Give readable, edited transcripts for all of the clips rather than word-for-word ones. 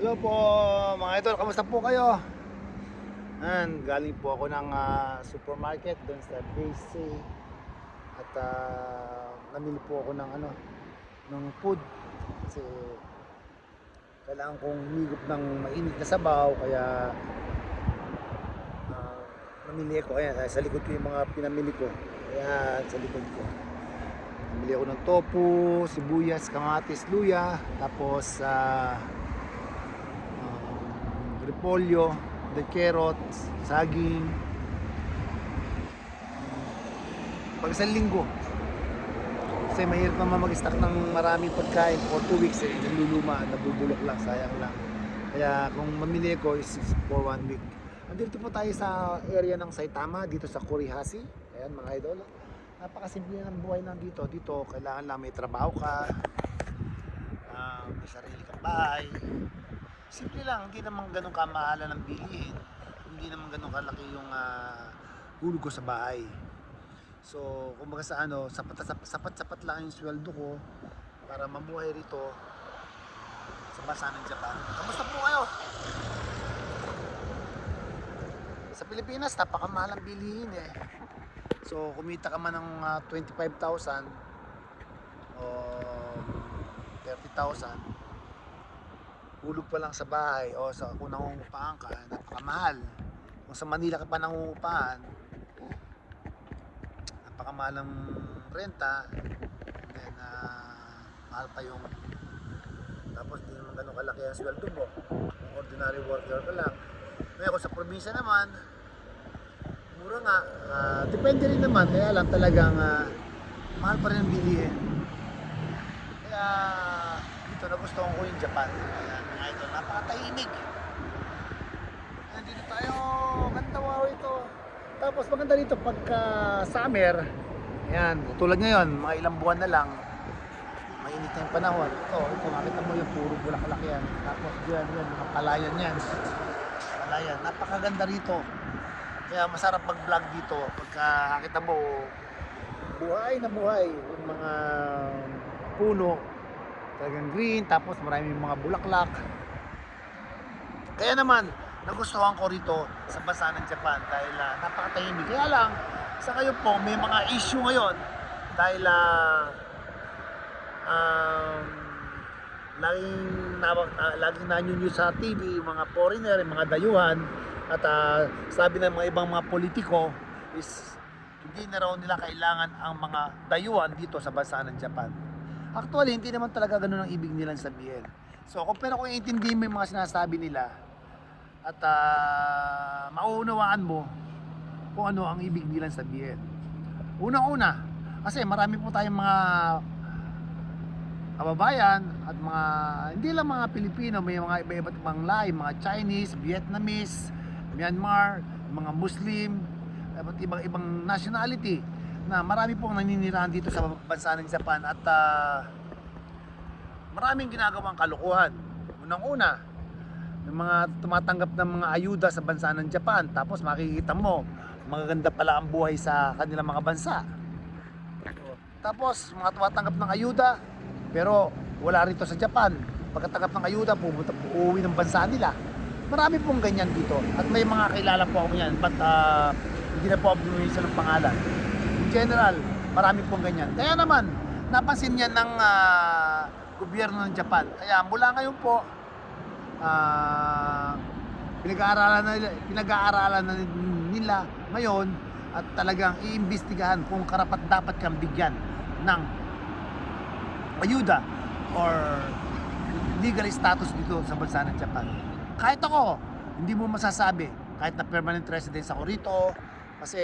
Hello po mga idol, kamusta po kayo? Galing po ako ng supermarket doon sa BC at namili po ako ng ng food kasi kailangan kong humigop ng mainit na sabaw kaya ah, namili ako. Ayan, sa likod ko yung mga pinamili ko. Ayan, sa likod ko. Namili ako ng tofu, sibuyas, kamatis, luya, tapos repolyo, the carrots, saging. Pag isang linggo, kasi mahirap naman mag-stock ng maraming pagkain for 2 weeks naluluma, nabubulok lang, sayang lang. Kaya kung mamili ko is for 1 week. Andito po tayo sa area ng Saitama, dito sa Kurihasi. Ayan mga idol, napakasimple ng buhay nandito. Dito kailangan lang may trabaho ka, may sarili kang bahay. Simple lang, hindi naman ganun kamahalan ng bilihin. Hindi naman ganun kalaki yung hulog ko sa bahay. So, kumbaga sa sapat lang yung sweldo ko para mamuhay rito sa bansa ng Japan. Kamusta po kayo? Sa Pilipinas, napakamahal ang bilihin eh. So, kumita ka man ng 25,000 o 30,000, hulog pa lang sa bahay o sa kung nangungupahan ka, napakamahal. Kung sa Manila ka pa nangungupahan, napakamahal ng renta, and then mahal pa yung, tapos di naman ganun kalaki ang sweldo mo kung ordinary worker ka lang. Ngayon kung sa probinsya naman, mura nga, depende rin naman, kaya lang talagang mahal pa rin ang bilihin. Kaya dito nagustuhan ko yung Japan. Ayan, mga ito, napakatahimik. Nandito tayo, ganda, wow ito. Tapos maganda dito pagka summer. Ayan, tulad ngayon, mga ilang buwan na lang, mainit na yung panahon. Ito, makita mo yung puro bulaklak yan. Tapos yan, mga palayan yan. Palayan, napakaganda rito. Kaya masarap mag-vlog dito. Pagka nakita mo, buhay na buhay. Yung mga puno, talagang green, tapos maraming mga bulaklak. Kaya naman, nagustuhan ko rito sa bansa ng Japan dahil napakatahimik. Kaya lang, sa kayo po, may mga issue ngayon dahil laging nanyo sa TV yung mga foreigner, yung mga dayuhan, at sabi ng mga ibang mga politiko is hindi na raw nila kailangan ang mga dayuhan dito sa bansa ng Japan. Actually, hindi naman talaga ganun ang ibig nilang sabihin. So, pero kung iintindihin mo yung mga sinasabi nila at mauunawaan mo kung ano ang ibig nilang sabihin. Unang-una, kasi marami po tayong mga kababayan at mga, hindi lang mga Pilipino, may mga iba-iba't ibang lahi, mga Chinese, Vietnamese, Myanmar, mga Muslim, iba't ibang nationality na marami pong naninirahan dito sa bansa ng Japan at maraming ginagawang kalukuhan. Unang-una, yung mga tumatanggap ng mga ayuda sa bansa ng Japan, tapos makikita mo magaganda pala ang buhay sa kanilang mga bansa. Tapos mga tumatanggap ng ayuda pero wala rito sa Japan. Pagkatanggap ng ayuda, uuwi ng bansa nila. Marami pong ganyan dito at may mga kilala po ako yan, but hindi na po ako bumisa ng pangalan. In general, marami pong ganyan. Kaya naman, napansin yan ng gobyerno ng Japan. Kaya mula ngayon po, pinag-aaralan na nila ngayon at talagang iimbestigahan kung karapat dapat kang bigyan ng ayuda or legal status dito sa bansa ng Japan. Kahit ako, hindi mo masasabi, kahit na permanent residence ako rito, kasi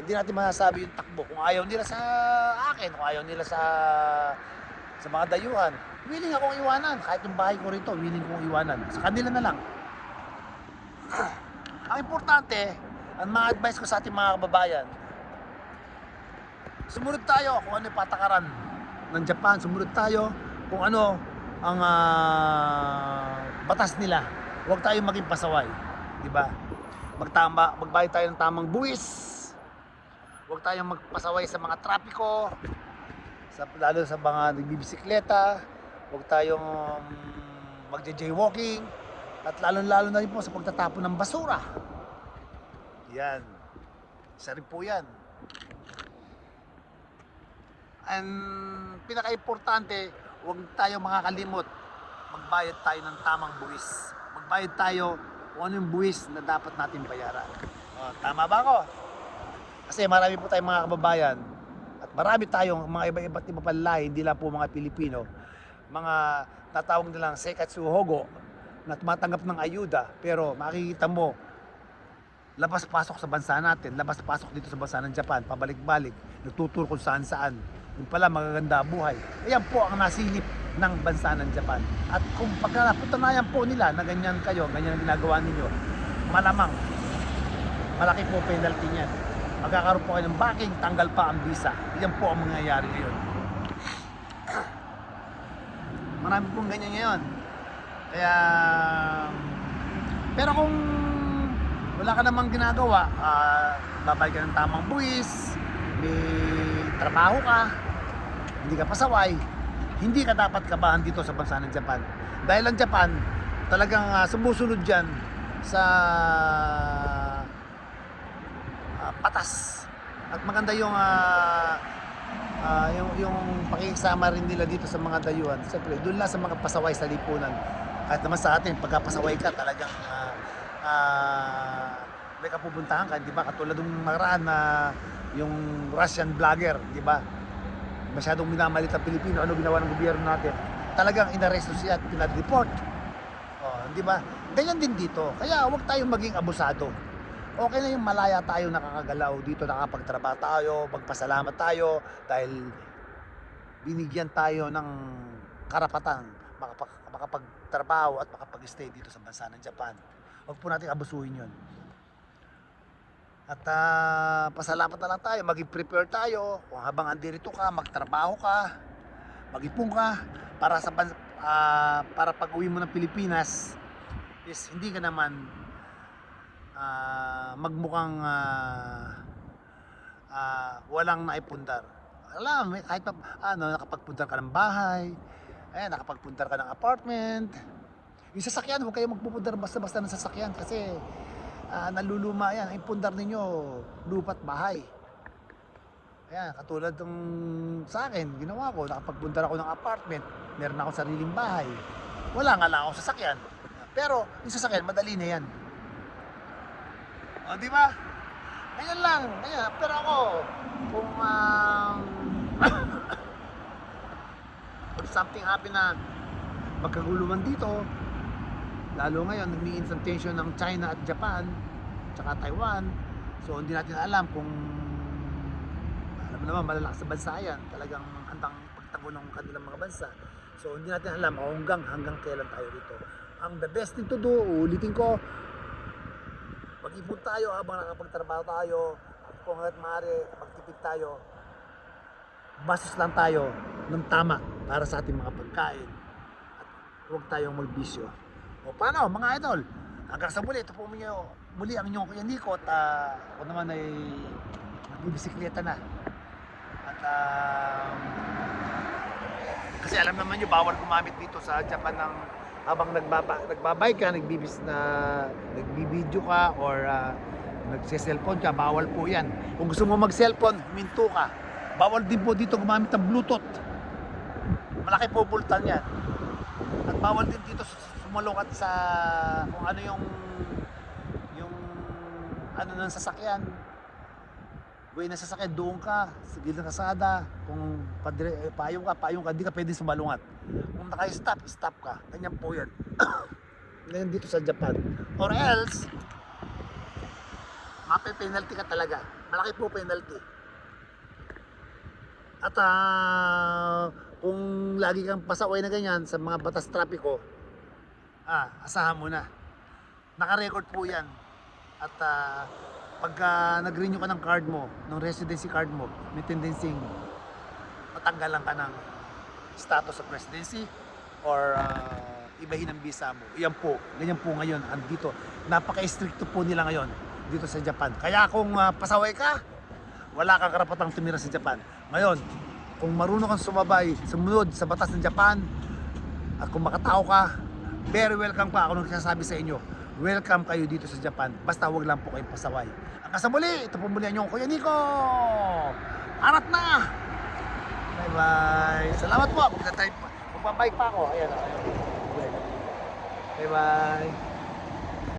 hindi natin masasabi yung takbo. Kung ayaw nila sa akin, kung ayaw nila sa mga dayuhan, willing akong iwanan. Kahit yung bahay ko rito, willing kong iwanan. Sa kanila na lang. Ang importante, ang mga advice ko sa ating mga kababayan, sumunod tayo kung ano yung patakaran ng Japan. Sumunod tayo kung ano ang batas nila. Huwag tayong maging pasaway, di ba? Magbayad tayo ng tamang buwis. Huwag tayong magpasaway sa mga trapiko, lalo sa mga nagbibisikleta. Huwag tayong magja-jaywalking. At lalo-lalo na rin po sa pagtatapon ng basura. Yan. Isa rin po yan. And pinaka-importante, huwag tayo makakalimot. Magbayad tayo ng tamang buwis. Magbayad tayo kung ano yung buwis na dapat natin bayaran. Tama ba ako? Kasi marami po tayong mga kababayan at marami tayong mga iba't iba pang lahi, hindi lang po mga Pilipino. Mga tatawag nilang Seikatsu Hogo na tumatanggap ng ayuda, pero makikita mo labas-pasok sa bansa natin, labas-pasok dito sa bansa ng Japan, pabalik-balik, nagtuturo kung saan-saan. Yung pala magaganda buhay. Ayan po ang nasilip ng bansa ng Japan. At kung pagkapatunayan po nila na ganyan kayo, ganyan ang ginagawa ninyo, malamang malaki po penalty niyan. Magkakaroon po kayo ng backing, tanggal pa ang visa. Yan po ang mangyayari ngayon. Marami pong ganyan ngayon. Kaya, pero kung wala ka namang ginagawa, babay ka ng tamang buwis, may trabaho ka, hindi ka pasaway, hindi ka dapat kabahan dito sa bansa ng Japan. Dahil ang Japan, talagang sumusunod dyan sa patas. At maganda yung pakikisama rin nila dito sa mga dayuhan. Siyempre, doon lang sa mga pasaway sa lipunan. Kahit naman sa atin, pagkapasaway ka, talagang may kapupuntahan ka, di ba? Katulad ng nakaraan na yung Russian vlogger, di ba? Masyadong minamalit ang Pilipino, ano ginawa ng gobyerno natin? Talagang inaresto siya at pinad-report. Di ba? Ganyan din dito. Kaya huwag tayong maging abusado. Okay na yung malaya tayo nakakagalaw dito, nakapagtrabaho tayo, magpasalamat tayo dahil binigyan tayo ng karapatan makapagtrabaho at makapag-stay dito sa bansa ng Japan. Huwag po natin abusuhin yun. At pasalamat na lang tayo, maging prepare tayo. Kung habang andirito ka, magtrabaho ka, mag-ipon ka para para pag-uwi mo ng Pilipinas is hindi ka naman magmukhang walang naipundar. Alam, kahit pa nakapagpundar ka ng bahay, nakapagpundar ka ng apartment. Yung sasakyan, huwag kayo magpupundar basta-basta ng sasakyan kasi naluluma yan. Ang pundar ninyo, lupa't bahay. Ayan, katulad ng sa akin, ginawa ko, nakapagpundar ako ng apartment, meron ako sariling bahay. Wala nga lang ako sasakyan. Pero yung sasakyan, madali na yan. Di ba? Ganyan lang. Ganyan. Pero ako, kung something happen na magkaguluman dito, lalo ngayon, nag-means ang tension ng China at Japan, tsaka Taiwan. So, hindi natin alam kung, alam mo naman, malalakas sa bansa yan. Talagang handang pagtago ng kanilang mga bansa. So, hindi natin alam hanggang kailan tayo dito. Ang the best thing to do, ulitin ko, mag-ipon tayo habang nakapagtrabaho tayo. Kung hanggat maaari, magtipid tayo. Bastos lang tayo ng tama para sa ating mga pagkain. At huwag tayong magbisyo. O paano mga idol? Hanggang sa muli, ito po muli ang inyong Kuya Nico at ako naman ay nagbibisikleta na. At kasi alam naman nyo, bawal gumamit dito sa Japan ng habang nagbabike ka, nagbibideo ka or nagse-cellphone ka, bawal po yan. Kung gusto mo mag-cellphone, huminto ka. Bawal din po dito gumamit ng Bluetooth. Malaki po bultan yan. At bawal din dito sumalungat sa kung ano yung ano ng sasakyan. Buhay na sasakyan, doon ka sa gilid ng kasada. Kung payong ka, hindi ka pwede sumalungat. Kung naka-stop, stop ka. Ganyan po yan. Ganyan dito sa Japan. Or else, mape-penalty ka talaga. Malaki po penalty. At kung lagi kang pasaway na ganyan sa mga batas trapiko, asahan mo na. Naka-record po yan. At pagka nag-renew ka ng card mo, ng residency card mo, may tendency matanggalan ka ng status of residency or ibahin ang visa mo. Yan po, ganyan po ngayon andito. Napaka-stricto po nila ngayon dito sa Japan. Kaya kung pasaway ka, wala kang karapatang tumira sa Japan. Ngayon, kung marunong kang sumunod sa batas ng Japan at kung makatao ka, very welcome pa ako nung sasabi sa inyo. Welcome kayo dito sa Japan. Basta wag lang po kayong pasaway. Hanggang sa muli, ito po muli ang inyong Kuya Nico. Arat na! Bye-bye. Salamat po. Magpapabike pa ako. Ayan. Bye-bye.